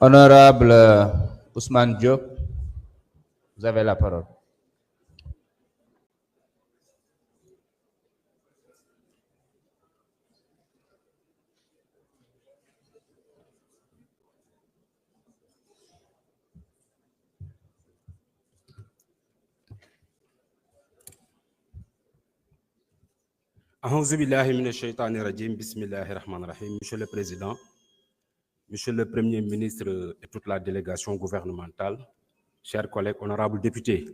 Honorable Ousmane Diop, vous avez la parole. A'oudhu billahi minash shaitanir rajim. Bismillahir rahmanir rahim. Monsieur le Président, Monsieur le Premier ministre et toute la délégation gouvernementale, chers collègues honorables députés,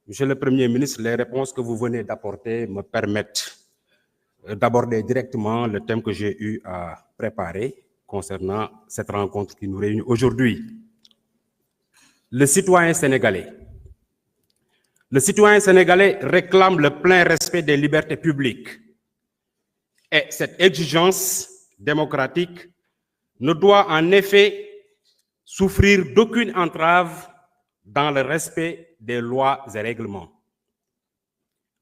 Monsieur le Premier ministre, les réponses que vous venez d'apporter me permettent d'aborder directement le thème que j'ai eu à préparer concernant cette rencontre qui nous réunit aujourd'hui. Le citoyen sénégalais. Le citoyen sénégalais réclame le plein respect des libertés publiques. Et cette exigence démocratique ne doit en effet souffrir d'aucune entrave dans le respect des lois et règlements.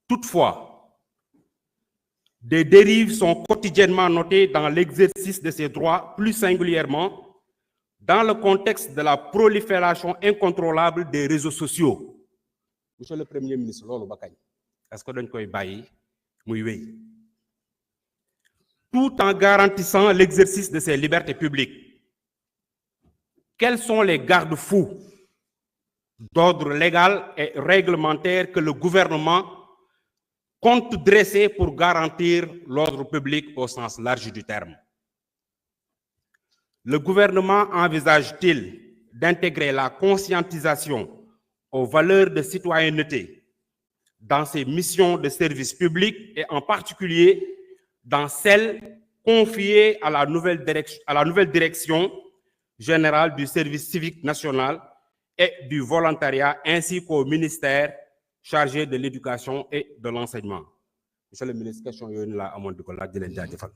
Toutefois, des dérives sont quotidiennement notées dans l'exercice de ces droits, plus singulièrement dans le contexte de la prolifération incontrôlable des réseaux sociaux. Monsieur le Premier ministre, est-ce que dañ koy bàyyi muy wéy tout en garantissant l'exercice de ces libertés publiques? Quels sont les garde-fous d'ordre légal et réglementaire que le gouvernement compte dresser pour garantir l'ordre public au sens large du terme? Le gouvernement envisage-t-il d'intégrer la conscientisation aux valeurs de citoyenneté dans ses missions de service public et en particulier dans celles confiées à la nouvelle direction générale du service civique national et du volontariat ainsi qu'au ministère chargé de l'éducation et de l'enseignement? Monsieur le ministre, question yooyu laa amoon di ko laaj di leen jaajëfal.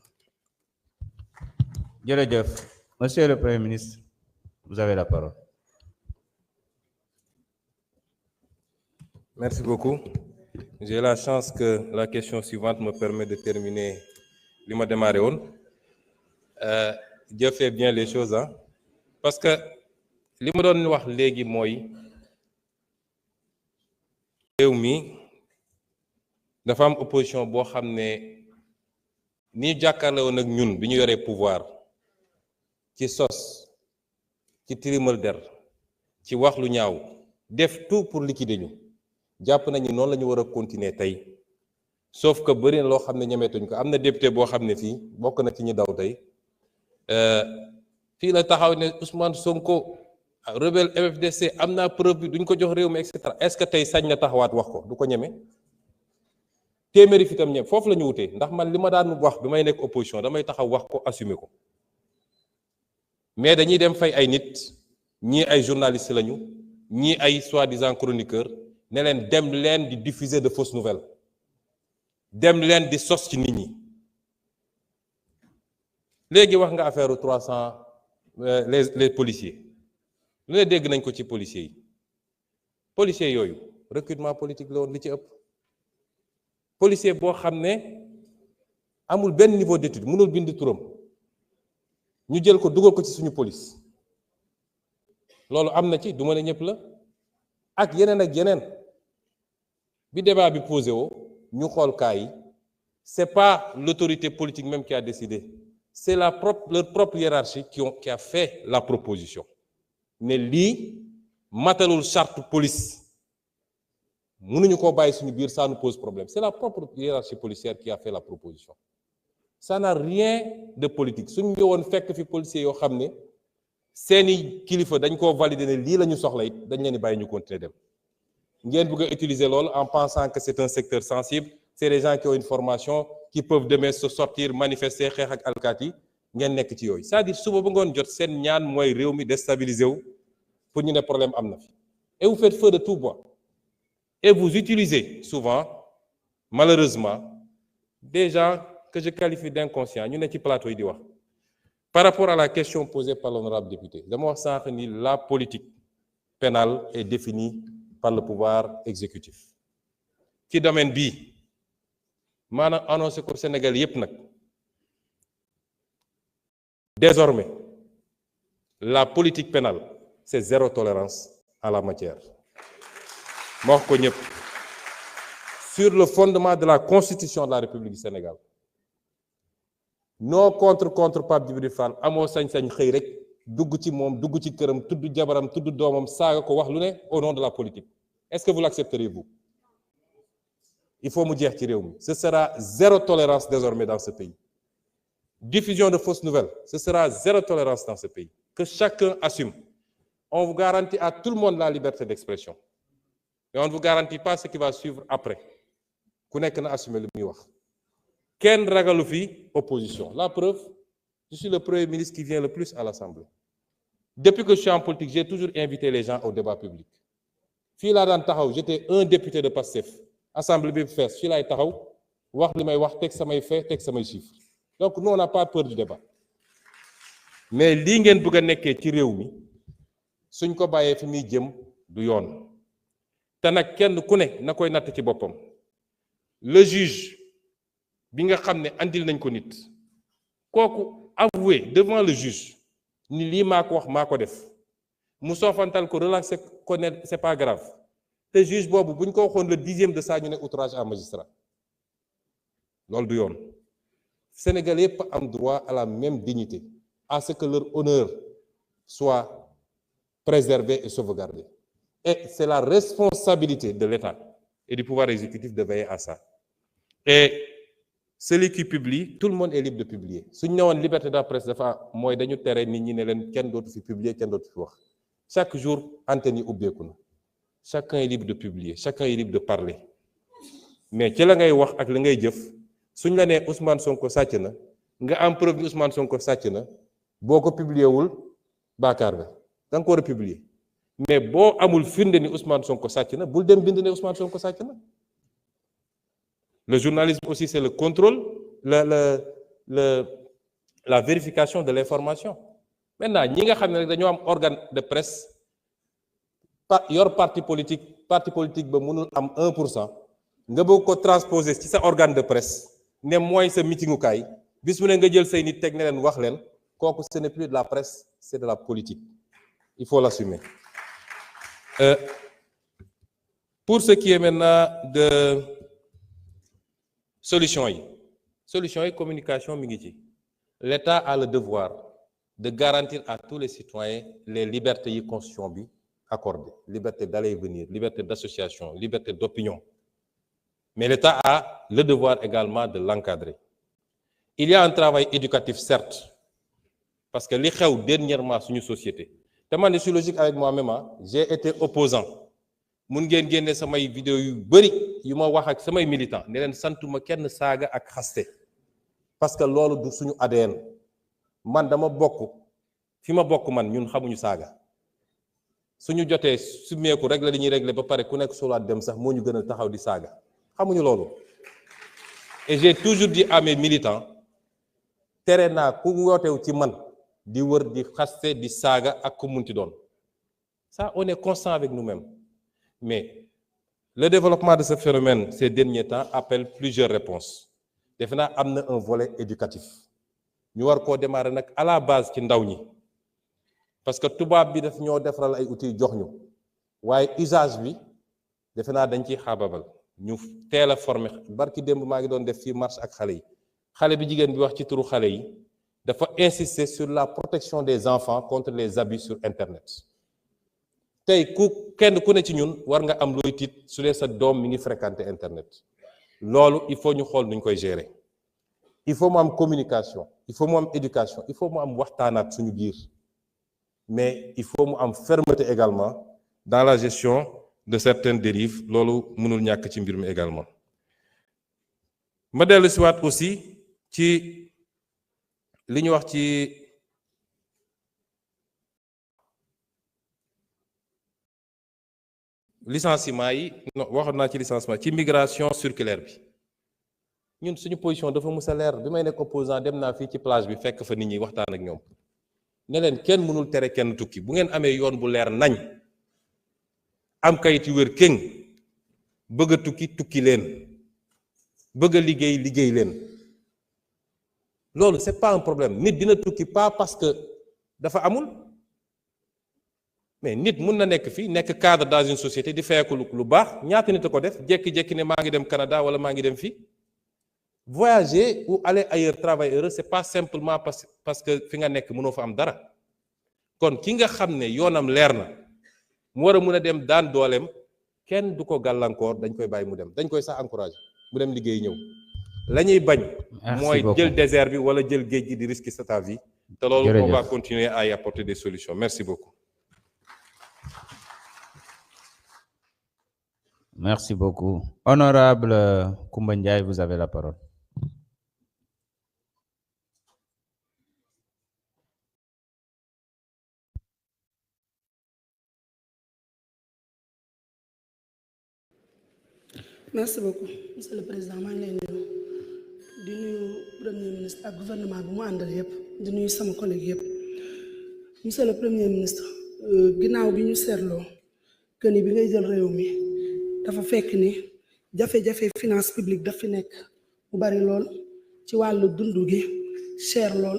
Jërëjëf. Monsieur le Premier ministre, vous avez la parole. Merci beaucoup. J'ai la chance que la question suivante me permet de terminer li ma démarré woon. Dieu fait bien les choses, hein? Parce que li ma doon wax léegi mooy réew mi dafa am opposition boo xam ne ni jàkkaarloo woon ak ñun bi ñu yoree pouvoir ci sos ci tilimal der ci wax lu ñaaw def tout pour liquider ñu. jàpp nañu noonu la ñu war a continuer tey sauf que bëri na loo xam ne ñemeetuñ ko. am na député boo xam ne fii bokk na ci ñi daw tey fii la taxaw ne Ousmane Sonko rebelle MFDC am naa preuve bi duñ ko jox réew mi et cetera. Est-ce que tey sañ na taxawaat wax ko? Du ko ñeme. téeméeri fi tam ñeme foofu la ñu wutee ndax man li ma daan wax bi may nekk opposition damay taxaw wax ko assumer ko mais dañuy dem fay ay nit ñii ay journalistes lañu ñii ay soi-disant chroniqueurs. ne leen dem leen di diffuser de fausses nouvelles dem leen di sos ci nit ñi. léegi wax nga affaire 300 les policiers lu ne dégg nañ ko ci policiers yi. policiers yooyu recrutement politique la woon li ci ëpp. policier boo xam ne amul benn niveau d'étude mënul bind turam ñu jël ko dugal ko ci suñu police loolu am na ci du ma ne ñëpp la ak yeneen. bi débat bi posé woo ñu xool cas yi c'est pas l'autorité politique même qui a décidé, c'est leur propre hiérarchie qui a fait la proposition ne lii matalul charte police mënuñu koo bàyyi suñu biir, ça nous pose problème. C'est la propre hiérarchie policière qui a fait la proposition. Ça n'a rien de politique. Suñu ñëwoon fekk fi policiers yoo xam ne seeni kilifa dañ koo valider ne lii la ñu soxla it dañ leen di bàyyi ñu continuer dem. ngeen bëgg a utiliser loolu en pensant que c'est un secteur sensible, c'est des gens qui ont une formation, qui peuvent demain se sortir, manifester, xeex ak alkaati yi ngeen nekk ci yooyu. C'est-à-dire suba ba ngoon jot seen ñaan mooy réew mi déstabiliser wu pour ñu ne problème am na fi. Et vous faites feu de tout bois. Et vous utilisez souvent, malheureusement, des gens que je qualifie d'inconscients. Ñu ne ci plateau yi di wax. Par rapport à la question posée par l'honorable député, dama wax sànq ni la politique pénale est définie par le pouvoir exécutif. Ci domaine bii maanaam annoncé ko Sénégal yépp nag. Désormais, la politique pénale, c'est zéro tolérance en la matière. Ma wax ko ñëpp. Sur le fondement de la Constitution de la République du Sénégal. Non contre Pape Djibril Fall amoo sañ-sañ xëy rek dugg ci moom dugg ci këram tudd jabaram tudd doomam saaga ko wax lu ne au nom de la politique. Est-ce que vous l'accepterez-vous? Il faut mu jeex ci réew mi. Ce sera zéro tolérance désormais dans ce pays. Diffusion de fausses nouvelles, ce sera zéro tolérance dans ce pays. Que chacun assume. On vous garantit à tout le monde la liberté d'expression. Et on ne vous garantit pas ce qui va suivre après. Ku nekk na assumer li muy wax. Kenn ragalu fi opposition. La preuve, je suis le premier ministre qui vient le plus à l'Assemblée. Depuis que je suis en politique, j'ai toujours invité les gens au débat public. Fii laa daan taxaw, j'étais un député de Pastef. Assemblée bi fees, fii laay taxaw, wax li may wax, teg samay fait, teg samay chiffres. Donc nous, on n'a pas peur du débat. Mais lii ngeen bëgg a nekkee ci réew mi, suñ ko bàyyee fi muy jëm du yoon. Te nag kenn ku ne na koy natt ci boppam. Le juge bi nga xam ne andil nañ ko nit kooku avoué devant le juge ni lii maa ko wax maa ko def mu soofantal ko relaxé ko ne c'est pas grave te juge boobu buñ ko waxoon le 10e de ça ñu ne outrage à magistrat loolu du yoon. Sénégalais yëpp am droit à la même dignité, à ce que leur honneur soit préservé et sauvegardé. Et c'est la responsabilité de l'État et du pouvoir exécutif de veiller à ça. Et celui qui publie, tout le monde est libre de publier. Suñ ne woon liberté de la presse dafa mooy dañu tere nit ñi ne leen kenn dootu fi publier kenn dootu fi wax. Chaque jour antenne yi ubbeeku na. Chacun est libre de publier, chacun est libre de parler. Mais ci la ngay wax ak la ngay jëf suñ la nee Ousmane Sonko sàcc na nga am preuve ni Ousmane Sonko sàcc na boo ko publier wul baakaar nga da nga ko war a publier. Mais boo amul firnde ni Ousmane Sonko sàcc na bul dem bind ne Ousmane Sonko sàcc na. Le journalisme aussi, c'est le contrôle, la vérification de l'information. Maintenant, ñi nga xam ne rek dañoo am organe de presse yor parti politique ba mënul am 1% nga bëgg ko transposer ci sa organe de presse ne mooy sa meetingukaay bis mu ne nga jël say nit teg ne leen wax leen kooku ce n'est plus de la presse, c'est de la politique. Il faut l'assumer. Pour ce qui est maintenant de solution yi communication mi ngi ci. L'État a le devoir de garantir à tous les citoyens les libertés yi constitution bi accordé, liberté d'aller et venir, liberté d'association, liberté d'opinion. Mais l'État a le devoir également de l'encadrer. Il y a un travail éducatif, certes, parce que li xew dernièrement suñu société te man je suis logique avec moi-même, j'ai été opposant. Mun ngeen génne samay vidéo yu bari yu ma wax ak samay militant ne leen santuma kenn saaga ak xaste parce que loolu du suñu ADN. Man dama bokk fi ma bokk man ñun xamuñu saaga suñu jotee su meeku rek la li ñuy régler ba pare ku nekk solaat dem sax moo ñu gën a taxaw di saaga xamuñu loolu. Et j'ai toujours dit à mes militants tere naa ku wootew ci man di wër di xaste di saaga ak ku munti doon. Ça on est constant avec nous-mêmes. Mais le développement de ce phénomène ces derniers temps appelle plusieurs réponses. Defe naa am na un volet éducatif ñu war koo démarrer nag à la base ci ndaw ñi parce que tubaab bi daf ñoo defaral ay outils jox ñu waaye usage bi defe naa dañ ciy xaababal ñu teel a former. Barki démb maa ngi doon def fii marche ak xale yi xale bi jigéen bi wax ci turu xale yi dafa insister sur la protection des enfants contre les abus sur Internet. Tey kenn ku ne ci ñun war nga am looy tiit su dee sa doom mi ngi fréquenter Internet loolu il faut ñu xool nuñ koy gérer. Il faut mu am communication, il faut mu am éducation, il faut mu am waxtaanaat suñu biir mais il faut mu am fermeté également dans la gestion de certaines dérives loolu mënul ñàkk ci mbir mi également. Ma dellu si waat aussi ci li ñu wax ci licenciement yi non waxoon naa ci licenciement ci migration circulaire bi ñun suñu position dafa mus a leer bi may nekk opposant dem naa fii ci plage bi fekk fa nit ñi waxtaan ak ñoom ne leen kenn mënul tere kenn tukki bu ngeen amee yoon bu leer nañ am kayit yu wér kéng bëgg a tukki leen bëgg a liggéey leen loolu c'est pas un problème. Nit dina tukki pas parce que dafa amul mais nit mun na nekk fii nekk cadre dans une société di feyeku lu baax ñaata nit a ko def jékki-jékki ne maa ngi dem Canada wala maa ngi dem fii. Voyager ou aller ailleurs travailler heureux c'est pas simplement parce que fi nga nekk mënoo fa am dara kon ki nga xam ne yoonam leer na mu war a mun a dem daan dooleem kenn du ko gàllankoor dañ koy bàyyi mu dem dañ koy sax encourager mu dem liggéey ñëw la ñuy bañ mooy jël désert bi wala jël géej gi di risquer sa vie te loolu on va continuer à y apporter des solutions merci beaucoup. Merci beaucoup. Honorable Koumba Ndiaye, vous avez la parole. Merci beaucoup, Monsieur le Président. maa ngi lay nuyu di nuyu Premier ministre ak gouvernement bi mu àndal yëpp di nuyu sama collègue yëpp. Monsieur le Premier ministre ginnaaw bi ñu seetloo que ni bi ngay jël réew mi dafa fekk ni jafe-jafe finance publique daf fi nekk mu bari lool ci wàllu dund gi cher lool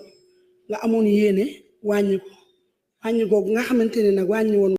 nga amoon yéene wàññi ko wàññi googu nga xamante ne nag wàññi woon